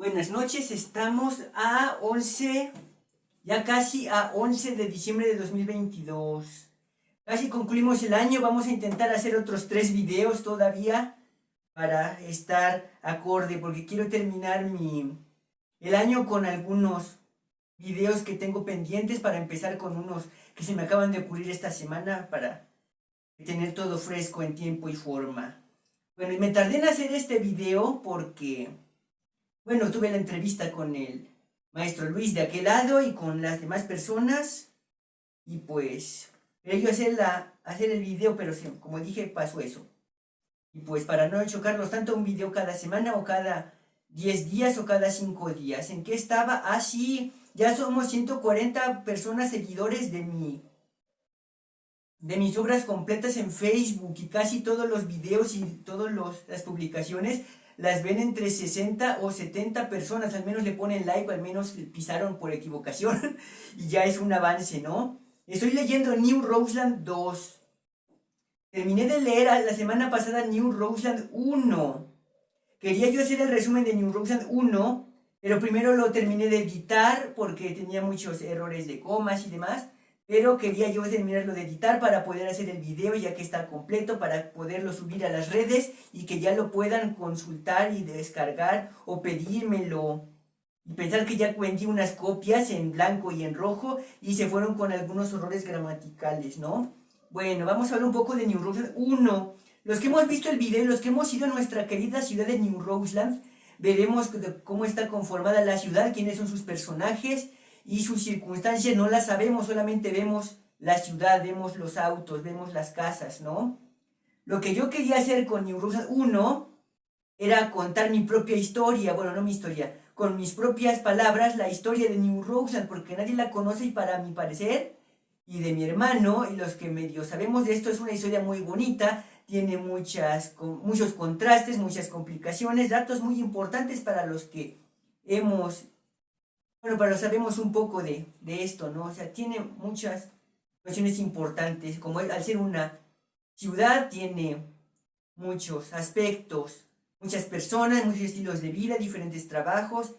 Buenas noches, estamos a 11, ya casi a 11 de diciembre de 2022. Casi concluimos el año, vamos a intentar hacer otros 3 videos todavía para estar acorde, porque quiero terminar el año con algunos videos que tengo pendientes para empezar con unos que se me acaban de ocurrir esta semana para tener todo fresco en tiempo y forma. Bueno, y me tardé en hacer este video porque... Bueno, tuve la entrevista con el maestro Luis de aquel lado y con las demás personas. Y pues, quería yo hacer el video, pero sí, como dije, pasó eso. Y pues para no chocarlos tanto, un video cada semana o cada 10 días o cada 5 días. ¿En qué estaba? Ah, sí, ya somos 140 personas seguidores de mis obras completas en Facebook, y casi todos los videos y todas las publicaciones las ven entre 60 o 70 personas, al menos le ponen like o al menos pisaron por equivocación y ya es un avance, ¿no? Estoy leyendo New Roseland 2. Terminé de leer la semana pasada New Roseland 1. Quería yo hacer el resumen de New Roseland 1, pero primero lo terminé de editar porque tenía muchos errores de comas y demás. Pero quería yo terminarlo de editar para poder hacer el video ya que está completo, para poderlo subir a las redes y que ya lo puedan consultar y descargar o pedírmelo. Y pensar que ya vendí unas copias en blanco y en rojo y se fueron con algunos errores gramaticales, ¿no? Bueno, vamos a hablar un poco de New Roseland 1. Los que hemos visto el video, los que hemos ido a nuestra querida ciudad de New Roseland, veremos cómo está conformada la ciudad, quiénes son sus personajes y sus circunstancias no las sabemos, solamente vemos la ciudad, vemos los autos, vemos las casas, ¿no? Lo que yo quería hacer con New Roseland 1 era contar mi propia historia, bueno, no mi historia, con mis propias palabras, la historia de New Roseland, porque nadie la conoce y para mi parecer, y de mi hermano, y los que medio sabemos de esto, es una historia muy bonita, tiene muchos contrastes, muchas complicaciones, datos muy importantes para los que para los que sabemos un poco de esto, ¿no? O sea, tiene muchas cuestiones importantes, como al ser una ciudad, tiene muchos aspectos, muchas personas, muchos estilos de vida, diferentes trabajos,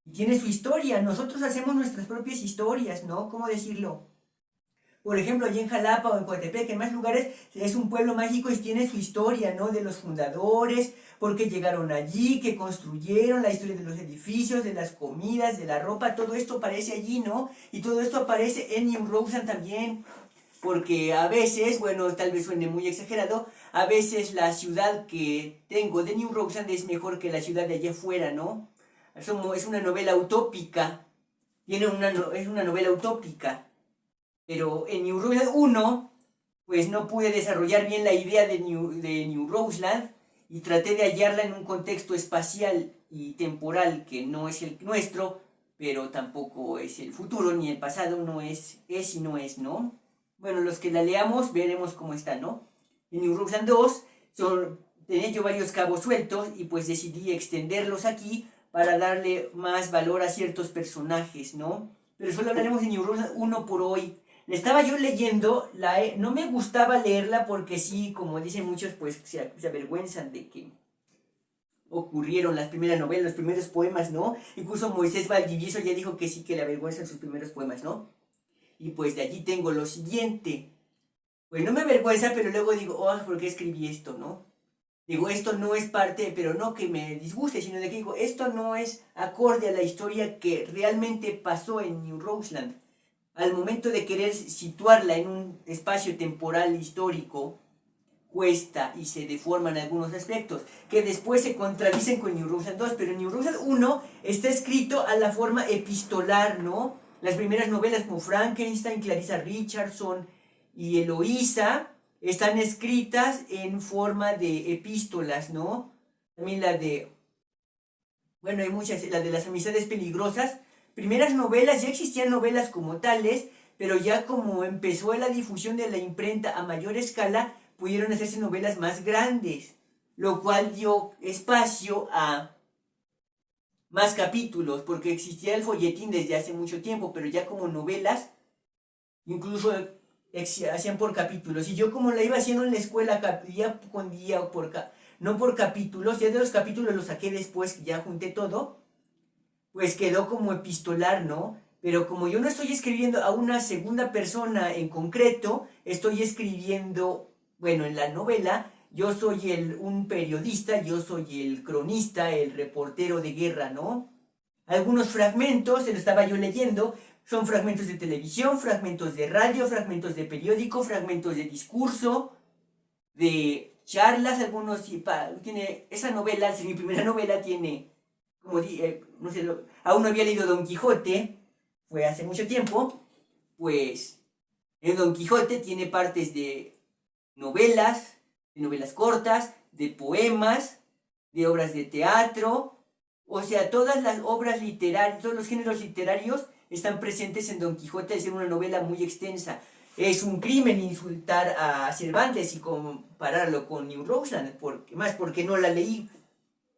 y tiene su historia. Nosotros hacemos nuestras propias historias, ¿no? ¿Cómo decirlo? Por ejemplo, allí en Jalapa o en Coatepec, en más lugares, es un pueblo mágico y tiene su historia, ¿no? De los fundadores, por qué llegaron allí, qué construyeron, la historia de los edificios, de las comidas, de la ropa, todo esto aparece allí, ¿no? Y todo esto aparece en New Roseland también, porque a veces, bueno, tal vez suene muy exagerado, a veces la ciudad que tengo de New Roseland es mejor que la ciudad de allá afuera, ¿no? Es una novela utópica, es una novela utópica. Pero en New Roseland 1, pues no pude desarrollar bien la idea de New Roseland y traté de hallarla en un contexto espacial y temporal que no es el nuestro, pero tampoco es el futuro ni el pasado, no es y no es, ¿no? Bueno, los que la leamos veremos cómo está, ¿no? En New Roseland 2 tenía yo varios cabos sueltos y pues decidí extenderlos aquí para darle más valor a ciertos personajes, ¿no? Pero solo hablaremos de New Roseland 1 por hoy. Le estaba yo leyendo, no me gustaba leerla porque sí, como dicen muchos, pues se avergüenzan de que ocurrieron las primeras novelas, los primeros poemas, ¿no? Incluso Moisés Valdivieso ya dijo que sí, que le avergüenzan sus primeros poemas, ¿no? Y pues de allí tengo lo siguiente. Pues no me avergüenza, pero luego digo, oh, ¿por qué escribí esto, no? Digo, esto no es parte, pero no que me disguste, sino de que digo, esto no es acorde a la historia que realmente pasó en New Roseland. Al momento de querer situarla en un espacio temporal histórico, cuesta y se deforman algunos aspectos, que después se contradicen con New Roseland 2, pero New Roseland 1 está escrito a la forma epistolar, ¿no? Las primeras novelas como Frankenstein, Clarissa Richardson y Eloísa están escritas en forma de epístolas, ¿no? También hay muchas, la de las amistades peligrosas, primeras novelas, ya existían novelas como tales, pero ya como empezó la difusión de la imprenta a mayor escala, pudieron hacerse novelas más grandes, lo cual dio espacio a más capítulos, porque existía el folletín desde hace mucho tiempo, pero ya como novelas, incluso hacían por capítulos, y yo como la iba haciendo en la escuela día con día, no por capítulos, ya de los capítulos los saqué después, que ya junté todo, pues quedó como epistolar, ¿no? Pero como yo no estoy escribiendo a una segunda persona en concreto, estoy escribiendo, bueno, en la novela, yo soy un periodista, yo soy el cronista, el reportero de guerra, ¿no? Algunos fragmentos, se lo estaba yo leyendo, son fragmentos de televisión, fragmentos de radio, fragmentos de periódico, fragmentos de discurso, de charlas, algunos, tiene, esa novela, mi primera novela tiene, como no sé, aún no había leído Don Quijote, fue hace mucho tiempo, pues en Don Quijote tiene partes de novelas cortas, de poemas, de obras de teatro, o sea, todas las obras literarias, todos los géneros literarios están presentes en Don Quijote, es una novela muy extensa. Es un crimen insultar a Cervantes y compararlo con New Roseland, porque no la leí.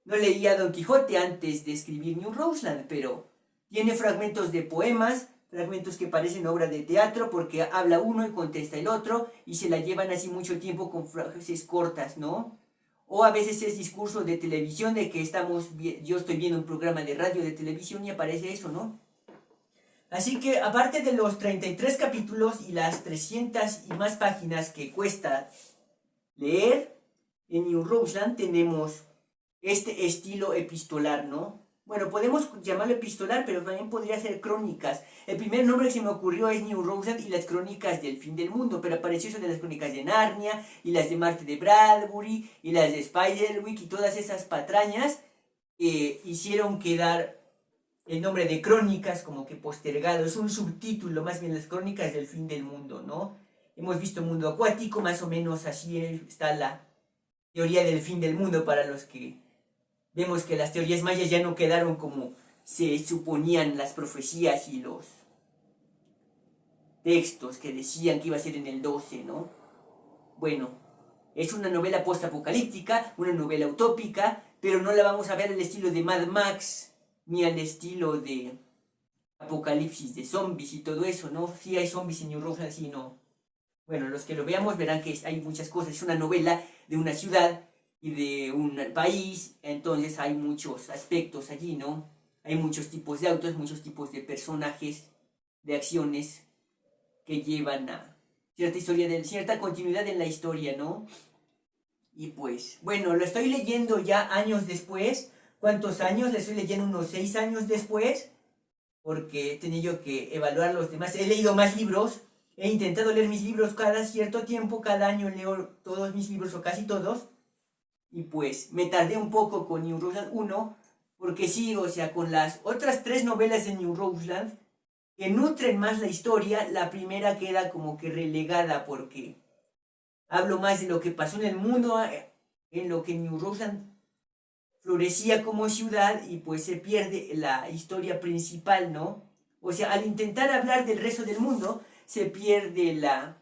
No leía Don Quijote antes de escribir New Roseland, pero tiene fragmentos de poemas, fragmentos que parecen obras de teatro, porque habla uno y contesta el otro, y se la llevan así mucho tiempo con frases cortas, ¿no? O a veces es discurso de televisión, de que yo estoy viendo un programa de radio de televisión y aparece eso, ¿no? Así que aparte de los 33 capítulos y las 300 y más páginas que cuesta leer, en New Roseland tenemos este estilo epistolar, ¿no? Bueno, podemos llamarlo epistolar, pero también podría ser crónicas. El primer nombre que se me ocurrió es New Roseland y las crónicas del fin del mundo, pero apareció eso de las crónicas de Narnia, y las de Marte de Bradbury, y las de Spiderwick, y todas esas patrañas hicieron quedar el nombre de crónicas como que postergado. Es un subtítulo, más bien las crónicas del fin del mundo, ¿no? Hemos visto Mundo Acuático, más o menos así está la teoría del fin del mundo para los que vemos que las teorías mayas ya no quedaron como se suponían las profecías y los textos que decían que iba a ser en el 12, ¿no? Bueno, es una novela post-apocalíptica, una novela utópica, pero no la vamos a ver al estilo de Mad Max, ni al estilo de apocalipsis de zombies y todo eso, ¿no? Sí hay zombies en New Roseland, sí, no. Bueno, los que lo veamos verán que hay muchas cosas. Es una novela de una ciudad y de un país, entonces hay muchos aspectos allí, ¿no? Hay muchos tipos de autos, muchos tipos de personajes, de acciones que llevan a cierta historia, cierta continuidad en la historia, ¿no? Y pues, bueno, lo estoy leyendo ya años después. ¿Cuántos años? Le estoy leyendo unos 6 años después, porque he tenido que evaluar los demás. He leído más libros, he intentado leer mis libros cada cierto tiempo, cada año leo todos mis libros o casi todos, y pues me tardé un poco con New Roseland 1, porque sí, o sea, con las otras 3 novelas de New Roseland, que nutren más la historia, la primera queda como que relegada, porque hablo más de lo que pasó en el mundo, en lo que New Roseland florecía como ciudad, y pues se pierde la historia principal, ¿no? O sea, al intentar hablar del resto del mundo, se pierde la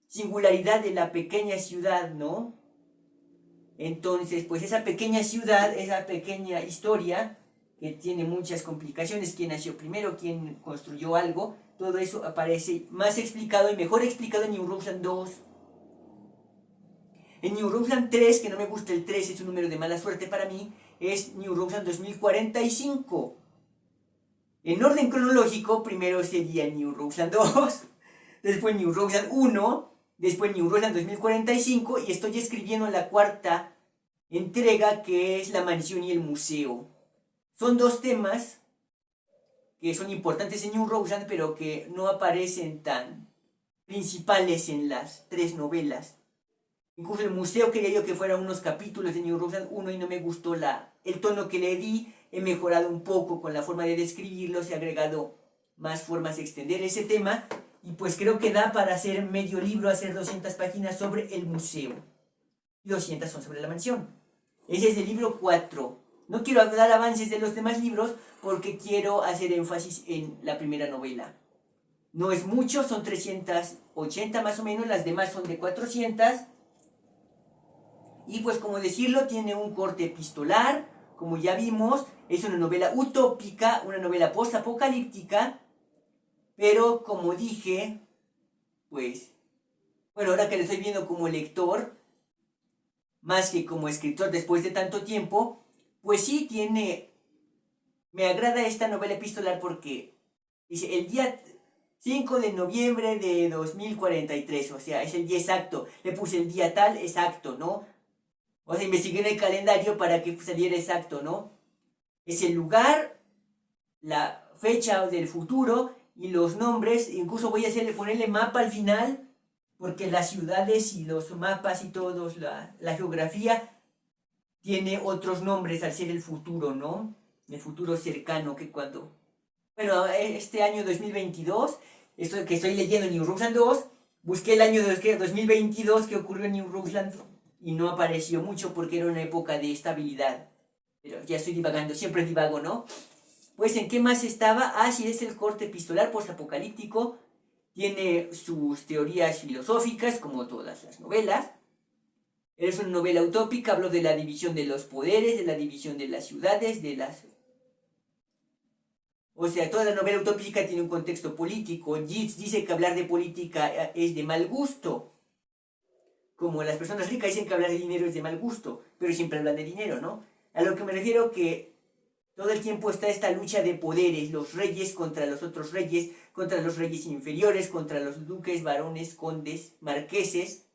singularidad de la pequeña ciudad, ¿no? Entonces, pues esa pequeña ciudad, esa pequeña historia, que tiene muchas complicaciones, quién nació primero, quién construyó algo, todo eso aparece más explicado y mejor explicado en New Roseland 2. En New Roseland 3, que no me gusta el 3, es un número de mala suerte para mí, es New Roseland 2045. En orden cronológico, primero sería New Roseland 2, después New Roseland 1, después New Roseland 2045, y estoy escribiendo la cuarta entrega, que es la mansión y el museo. Son 2 temas que son importantes en New Roseland, pero que no aparecen tan principales en las 3 novelas. Incluso el museo quería yo que fuera unos capítulos de New Roseland 1 y no me gustó el tono que le di. He mejorado un poco con la forma de describirlo, se ha agregado más formas de extender ese tema, y pues creo que da para hacer medio libro, hacer 200 páginas sobre el museo. Y 200 son sobre la mansión. Ese es el libro 4. No quiero dar avances de los demás libros porque quiero hacer énfasis en la primera novela. No es mucho, son 380 más o menos, las demás son de 400. Y pues como decirlo, tiene un corte epistolar, como ya vimos, es una novela utópica, una novela post-apocalíptica, pero como dije, pues, bueno, ahora que lo estoy viendo como lector, más que como escritor después de tanto tiempo, pues sí tiene me agrada esta novela epistolar porque dice el día 5 de noviembre de 2043, o sea, es el día exacto. Le puse el día tal exacto, ¿no? O sea, investigué en el calendario para que saliera exacto, ¿no? Es el lugar, la fecha del futuro y los nombres. Incluso voy a ponerle mapa al final, porque las ciudades y los mapas y todos, la geografía, tiene otros nombres al ser el futuro, ¿no? El futuro cercano que cuando... Bueno, este año 2022, esto que estoy leyendo New Rusland 2, busqué el año 2022 que ocurrió en New Rusland y no apareció mucho porque era una época de estabilidad. Pero ya estoy divagando, siempre divago, ¿no? Pues en qué más estaba, sí, es el corte epistolar postapocalíptico, tiene sus teorías filosóficas como todas las novelas. Es una novela utópica, hablo de la división de los poderes, de la división de las ciudades, de las... O sea, toda la novela utópica tiene un contexto político. Yeats dice que hablar de política es de mal gusto. Como las personas ricas dicen que hablar de dinero es de mal gusto, pero siempre hablan de dinero, ¿no? A lo que me refiero que todo el tiempo está esta lucha de poderes, los reyes contra los otros reyes, contra los reyes inferiores, contra los duques, varones, condes, marqueses.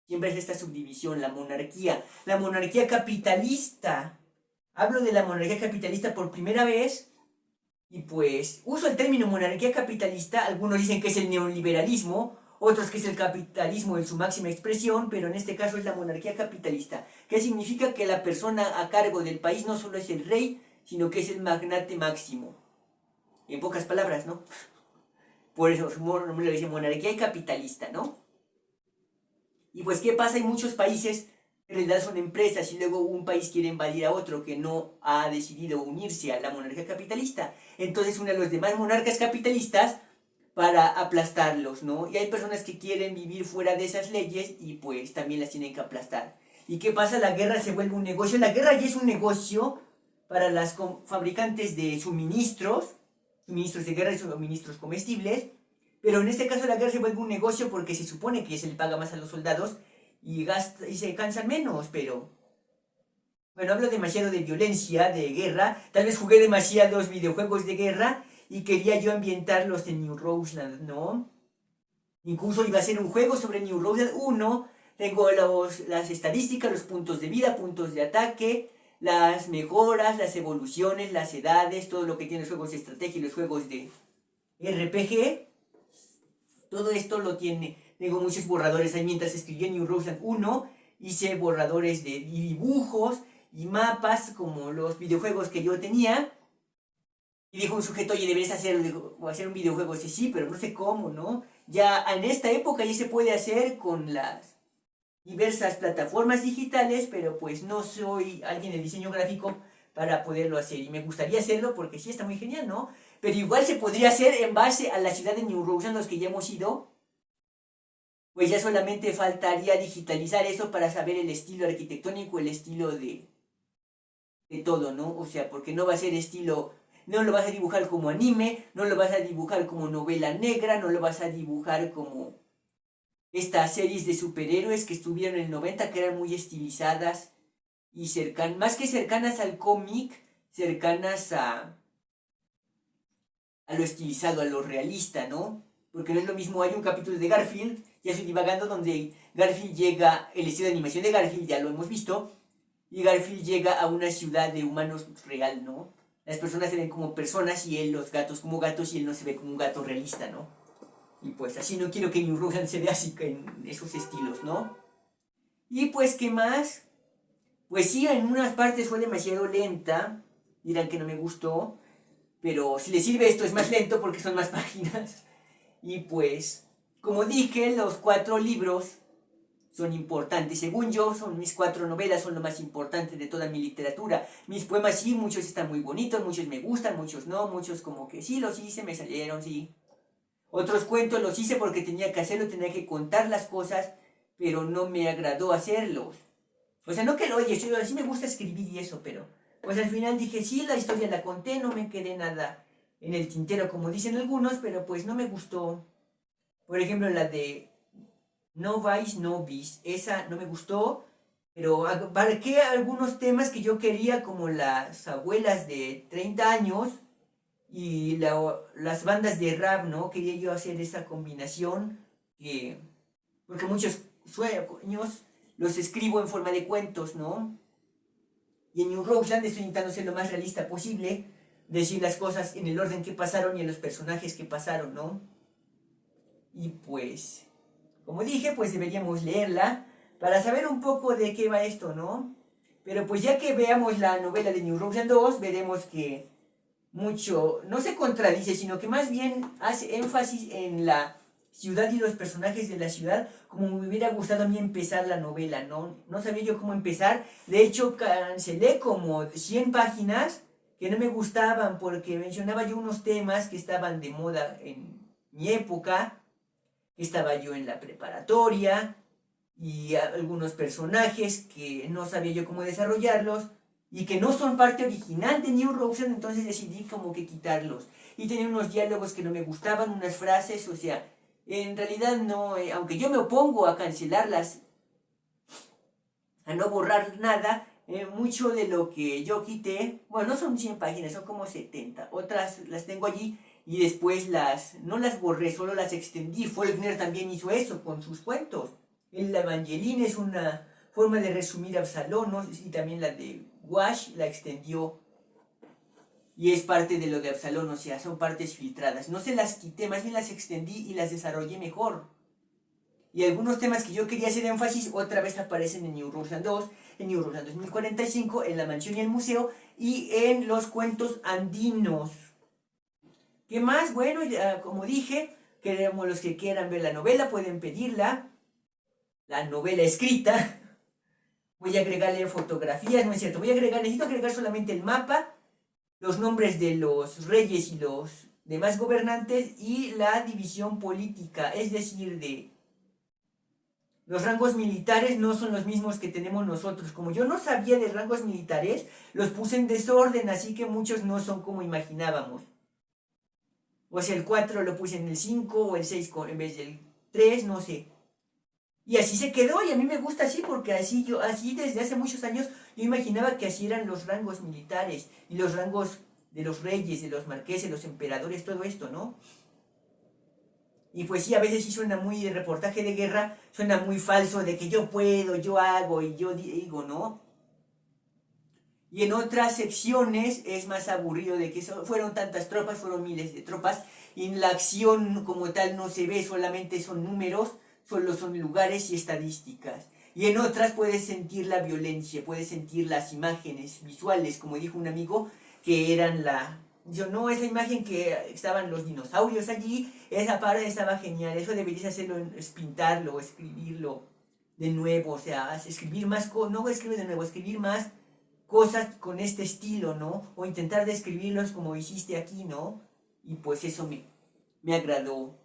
Siempre es esta subdivisión, la monarquía. La monarquía capitalista. Hablo de la monarquía capitalista por primera vez y pues uso el término monarquía capitalista. Algunos dicen que es el neoliberalismo, otros que es el capitalismo en su máxima expresión, pero en este caso es la monarquía capitalista. ¿Qué significa? Que la persona a cargo del país no solo es el rey, sino que es el magnate máximo. En pocas palabras, ¿no? Por eso su nombre lo dice monarquía capitalista, ¿no? Y pues, ¿qué pasa? En muchos países en realidad son empresas y luego un país quiere invadir a otro que no ha decidido unirse a la monarquía capitalista. Entonces unen a los demás monarcas capitalistas para aplastarlos, ¿no? Y hay personas que quieren vivir fuera de esas leyes y pues también las tienen que aplastar. ¿Y qué pasa? La guerra se vuelve un negocio. La guerra ya es un negocio para las fabricantes de suministros de guerra y suministros comestibles. Pero en este caso la guerra se vuelve un negocio porque se supone que se le paga más a los soldados y se cansan menos, pero... Bueno, hablo demasiado de violencia, de guerra. Tal vez jugué demasiados videojuegos de guerra y quería yo ambientarlos en New Roseland, ¿no? Incluso iba a ser un juego sobre New Roseland 1. Tengo las estadísticas, los puntos de vida, puntos de ataque, las mejoras, las evoluciones, las edades, todo lo que tiene los juegos de estrategia y los juegos de RPG. Todo esto lo tiene. Tengo muchos borradores ahí mientras escribí New Roseland 1. Hice borradores de dibujos y mapas como los videojuegos que yo tenía. Y dijo un sujeto, oye, deberías hacer un videojuego. Sí, sí, pero no sé cómo, ¿no? Ya en esta época ya se puede hacer con las diversas plataformas digitales, pero pues no soy alguien de diseño gráfico para poderlo hacer. Y me gustaría hacerlo porque sí está muy genial, ¿no? Pero igual se podría hacer en base a la ciudad de New Roseland, los que ya hemos ido. Pues ya solamente faltaría digitalizar eso para saber el estilo arquitectónico, el estilo de todo, ¿no? O sea, porque no va a ser estilo, no lo vas a dibujar como anime, no lo vas a dibujar como novela negra, no lo vas a dibujar como estas series de superhéroes que estuvieron en el 90, que eran muy estilizadas y cercanas, más que cercanas al cómic, cercanas a lo estilizado, a lo realista, ¿no? Porque no es lo mismo, hay un capítulo de Garfield, ya estoy divagando, donde Garfield llega, el estilo de animación de Garfield ya lo hemos visto, y Garfield llega a una ciudad de humanos real, ¿no? Las personas se ven como personas y él, los gatos como gatos, y él no se ve como un gato realista, ¿no? Y pues así no quiero que New Roseland se vea así en esos estilos, ¿no? Y pues, ¿qué más? Pues sí, en unas partes fue demasiado lenta, dirán que no me gustó, pero si les sirve esto es más lento porque son más páginas. Y pues, como dije, los 4 libros son importantes. Según yo, son mis 4 novelas, son lo más importante de toda mi literatura. Mis poemas sí, muchos están muy bonitos, muchos me gustan, muchos no, muchos como que sí los hice, me salieron, sí. Otros cuentos los hice porque tenía que hacerlo, tenía que contar las cosas, pero no me agradó hacerlos. O sea, no que lo oye, sí me gusta escribir y eso, pero pues al final dije, sí, la historia la conté, no me quedé nada en el tintero como dicen algunos, pero pues no me gustó. Por ejemplo, la de No Vice, No Bis, esa no me gustó pero abarqué algunos temas que yo quería, como las abuelas de 30 años y las bandas de rap, ¿no? Quería yo hacer esa combinación, que, porque muchos sueños los escribo en forma de cuentos, ¿no? Y en New Roseland estoy intentando ser lo más realista posible, decir las cosas en el orden que pasaron y en los personajes que pasaron, ¿no? Y pues, como dije, pues deberíamos leerla para saber un poco de qué va esto, ¿no? Pero pues ya que veamos la novela de New Roseland 2, veremos que mucho, no se contradice, sino que más bien hace énfasis en la ciudad y los personajes de la ciudad, como me hubiera gustado a mí empezar la novela, ¿no? No sabía yo cómo empezar, de hecho cancelé como 100 páginas que no me gustaban porque mencionaba yo unos temas que estaban de moda en mi época, que estaba yo en la preparatoria, y algunos personajes que no sabía yo cómo desarrollarlos y que no son parte original de New Roseland, entonces decidí como que quitarlos. Y tenía unos diálogos que no me gustaban, unas frases, o sea, en realidad no, aunque yo me opongo a cancelarlas, a no borrar nada, mucho de lo que yo quité, bueno, no son 100 páginas, son como 70, otras las tengo allí y después no las borré, solo las extendí. Faulkner también hizo eso con sus cuentos. El Evangeline es una forma de resumir a Absalón, ¿no? Y también la de Wash la extendió y es parte de lo de Absalón, o sea, son partes filtradas. No se las quité, más bien las extendí y las desarrollé mejor. Y algunos temas que yo quería hacer énfasis otra vez aparecen en New Roseland 2, en New Roseland 2045, en La Mansión y el Museo y en los cuentos andinos. ¿Qué más? Bueno, ya, como dije, queremos los que quieran ver la novela pueden pedirla, la novela escrita. Voy a agregarle fotografías, no es cierto, necesito agregar solamente el mapa, los nombres de los reyes y los demás gobernantes y la división política, es decir, de los rangos militares no son los mismos que tenemos nosotros. Como yo no sabía de rangos militares, los puse en desorden, así que muchos no son como imaginábamos. O sea, el 4 lo puse en el 5 o el 6 en vez del 3, no sé. Y así se quedó y a mí me gusta así porque así desde hace muchos años yo imaginaba que así eran los rangos militares y los rangos de los reyes, de los marqueses, los emperadores, todo esto, ¿no? Y pues sí, a veces sí suena muy reportaje de guerra, suena muy falso de que yo puedo, yo hago y yo digo, ¿no? Y en otras secciones es más aburrido de que fueron tantas tropas, fueron miles de tropas, y en la acción como tal no se ve, solamente son números, solo son lugares y estadísticas. Y en otras puedes sentir la violencia, puedes sentir las imágenes visuales, como dijo un amigo, que eran yo no, esa imagen que estaban los dinosaurios allí, esa parte estaba genial, eso deberías hacerlo, es pintarlo, escribirlo de nuevo, o sea, escribir más, no escribir de nuevo, escribir más cosas con este estilo, ¿no? O intentar describirlos como hiciste aquí, ¿no? Y pues eso me agradó.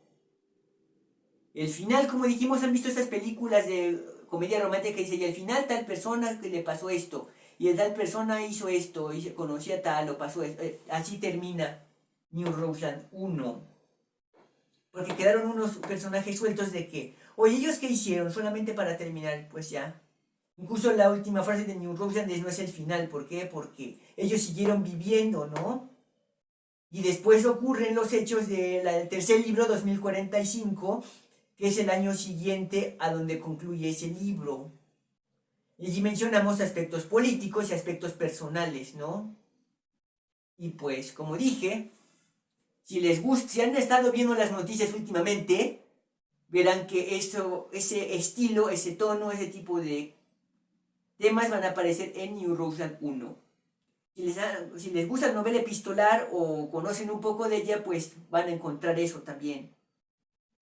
El final, como dijimos, han visto esas películas de comedia romántica que dice, y al final tal persona que le pasó esto, y tal persona hizo esto, y se conocía tal, o pasó esto. Así termina New Roseland 1. Porque quedaron unos personajes sueltos de que, oye, ¿ellos qué hicieron? Solamente para terminar, pues ya. Incluso la última frase de New Roseland no es el final. ¿Por qué? Porque ellos siguieron viviendo, ¿no? Y después ocurren los hechos del tercer libro, 2045, que es el año siguiente a donde concluye ese libro. Y allí mencionamos aspectos políticos y aspectos personales, ¿no? Y pues, como dije, si les gusta, si han estado viendo las noticias últimamente, verán que ese estilo, ese tono, ese tipo de temas van a aparecer en New Roseland 1. Si les gusta la novela epistolar o conocen un poco de ella, pues van a encontrar eso también.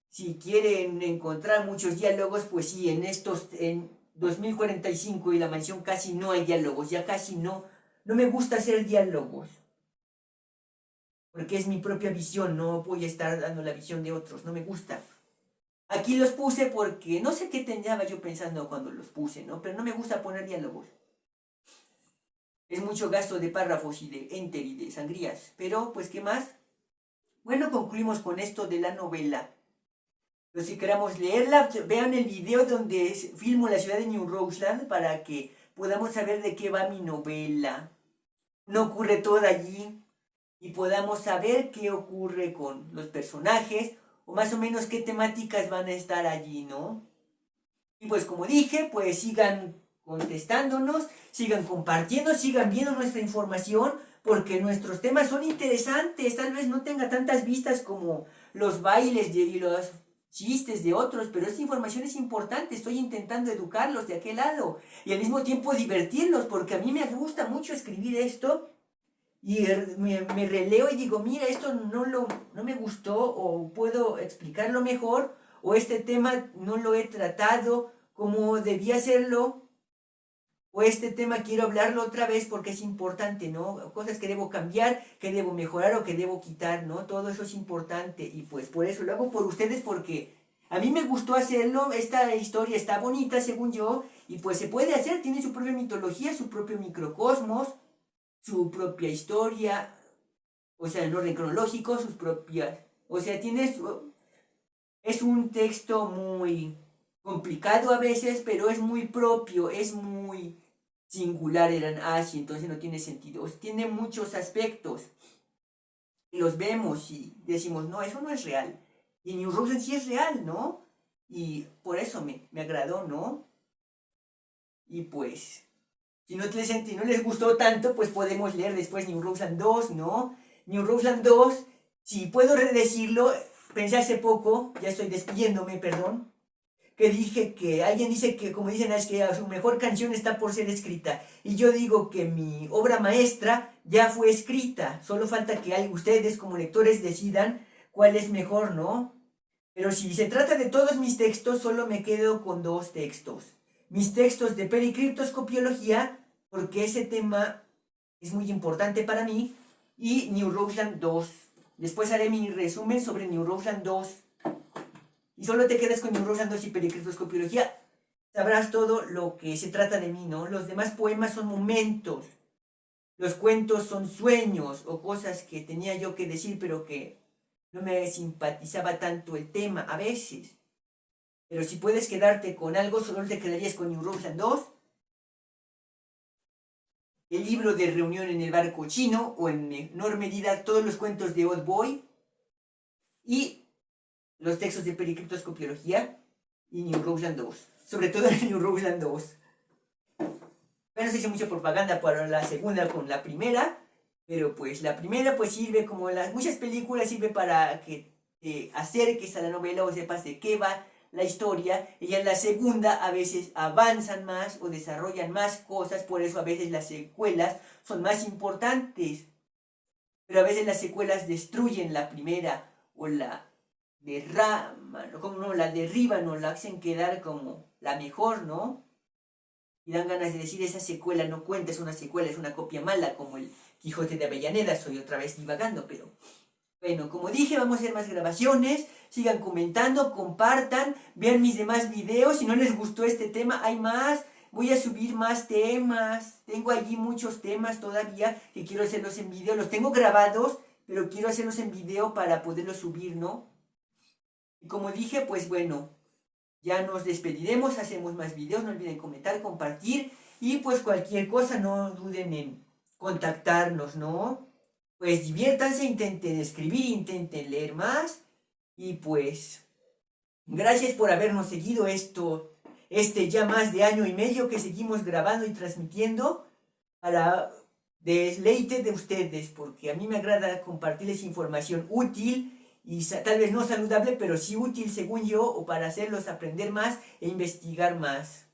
Si quieren encontrar muchos diálogos, pues sí, en 2045 y La Mansión casi no hay diálogos, ya casi no me gusta hacer diálogos, porque es mi propia visión, no voy a estar dando la visión de otros, no me gusta. Aquí los puse porque no sé qué tenía yo pensando cuando los puse, ¿no? Pero no me gusta poner diálogos. Es mucho gasto de párrafos y de enter y de sangrías. Pero, pues, ¿qué más? Bueno, concluimos con esto de la novela. Los que queramos leerla, vean el video donde filmo la ciudad de New Roseland para que podamos saber de qué va mi novela. No ocurre todo allí y podamos saber qué ocurre con los personajes o más o menos qué temáticas van a estar allí, ¿no? Y pues como dije, pues sigan contestándonos, sigan compartiendo, sigan viendo nuestra información, porque nuestros temas son interesantes, tal vez no tenga tantas vistas como los bailes y los chistes de otros, pero esta información es importante, estoy intentando educarlos de aquel lado y al mismo tiempo divertirlos, porque a mí me gusta mucho escribir esto y me releo y digo, mira, esto no me gustó o puedo explicarlo mejor o este tema no lo he tratado como debía hacerlo o este tema quiero hablarlo otra vez porque es importante, ¿no? Cosas que debo cambiar, que debo mejorar o que debo quitar, ¿no? Todo eso es importante y pues por eso lo hago por ustedes porque a mí me gustó hacerlo, esta historia está bonita según yo y pues se puede hacer, tiene su propia mitología, su propio microcosmos, su propia historia, o sea, en orden cronológico, sus propias, o sea, es un texto muy complicado a veces, pero es muy propio, es muy singular eran así, entonces no tiene sentido. Tiene muchos aspectos. Los vemos y decimos, no, eso no es real. Y New Roseland sí es real, ¿no? Y por eso me agradó, ¿no? Y pues, si no les gustó tanto, pues podemos leer después New Roseland 2, ¿no? New Roseland 2, si puedo redecirlo, pensé hace poco, ya estoy despidiéndome, perdón, que dije que alguien dice que, como dicen, es que su mejor canción está por ser escrita. Y yo digo que mi obra maestra ya fue escrita. Solo falta que ustedes como lectores decidan cuál es mejor, ¿no? Pero si se trata de todos mis textos, solo me quedo con dos textos. Mis textos de pericriptoscopiología, porque ese tema es muy importante para mí, y New Roseland 2. Después haré mi resumen sobre New Roseland 2 y solo te quedas con New Roseland 2 y pericriptoscopiología, sabrás todo lo que se trata de mí, ¿no? Los demás poemas son momentos, los cuentos son sueños o cosas que tenía yo que decir, pero que no me simpatizaba tanto el tema a veces. Pero si puedes quedarte con algo, solo te quedarías con New Roseland 2, el libro de Reunión en el barco chino, o en menor medida todos los cuentos de Old Boy, y los textos de pericriptoscopiología y New Roseland 2. Sobre todo en New Roseland 2. Bueno, se hizo mucha propaganda para la segunda con la primera, pero pues la primera pues sirve como las muchas películas, sirve para que te acerques a la novela o sepas de qué va la historia, y en la segunda a veces avanzan más o desarrollan más cosas, por eso a veces las secuelas son más importantes, pero a veces las secuelas destruyen la primera o la derraman, o como no, la derriban o la hacen quedar como la mejor, ¿no? Y dan ganas de decir, esa secuela no cuenta, es una secuela, es una copia mala, como el Quijote de Avellaneda, soy otra vez divagando, pero bueno, como dije, vamos a hacer más grabaciones, sigan comentando, compartan, vean mis demás videos, si no les gustó este tema, hay más, voy a subir más temas, tengo allí muchos temas todavía que quiero hacerlos en video, los tengo grabados, pero quiero hacerlos en video para poderlos subir, ¿no? Y como dije, pues bueno, ya nos despediremos, hacemos más videos, no olviden comentar, compartir y pues cualquier cosa no duden en contactarnos, ¿no? Pues diviértanse, intenten escribir, intenten leer más y pues gracias por habernos seguido ya más de año y medio que seguimos grabando y transmitiendo para deleite de ustedes, porque a mí me agrada compartirles información útil y tal vez no saludable, pero sí útil según yo, o para hacerlos aprender más e investigar más.